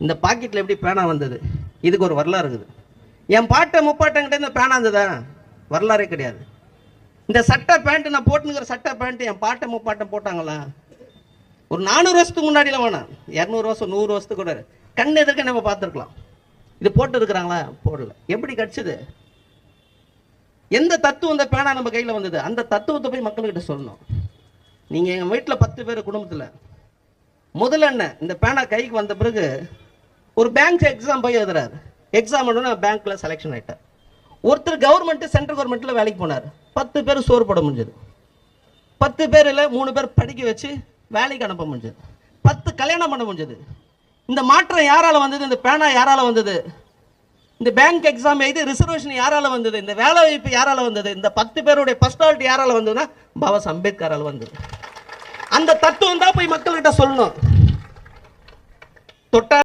இந்த பாக்கெட்டில் எப்படி பேனா வந்தது? இதுக்கு ஒரு வரலாறு இருக்குது. என் பாட்டை முப்பாட்டங்கிட்ட இந்த பேனா இருந்ததா? வரலாறே கிடையாது. இந்த சட்டை பேண்ட் நான் போட்டுங்கிற சட்டை பேண்ட் என் பாட்டை முப்பாட்டம் போட்டாங்களா? ஒரு 400 வருஷத்துக்கு முன்னாடிலாம் வேணாம், 200 வருஷம் 100 வருஷத்துக்கு கூட கண் எதிர்க்க நம்ம பார்த்துருக்கலாம். இது போட்டு இருக்கிறாங்களா? போடல. எப்படி கிடைச்சது? எந்த தத்துவம் இந்த பேனா நம்ம கையில் வந்தது? அந்த தத்துவத்தை போய் மக்கள்கிட்ட சொல்லணும். நீங்கள் எங்கள் வீட்டில் 10 பேர் குடும்பத்தில் முதல்ல என்ன, இந்த பேனா கைக்கு வந்த பிறகு ஒரு பேங்க் எக்ஸாம் போய் எழுதுறாரு. எக்ஸாம் பேங்க்ல செலெக்ஷன் ஆகிட்டார். ஒருத்தர் கவர்மெண்ட் சென்ட்ரல் கவர்மெண்ட்ல வேலைக்கு போனார். 10 பேர் சோறு போட முடிஞ்சது. 10 பேரில் 3 பேர் படிக்க வச்சு வேலைக்கு அனுப்ப முடிஞ்சது. 10 கல்யாணம் பண்ண முடிஞ்சது. இந்த மாற்றம் யாரால வந்தது? இந்த பேனா யாரால வந்தது? இந்த பேங்க் எக்ஸாம் எழுதி ரிசர்வேஷன் யாரால வந்தது? இந்த வேலை வாய்ப்பு யாரால வந்தது? இந்த 10 பேருடைய பர்சனாலிட்டி யாரால வந்ததுன்னா பாபா அம்பேத்கரால் வந்தது. அந்த தத்துவம் தான் போய் மக்கள்கிட்ட சொல்லணும். தொட்டா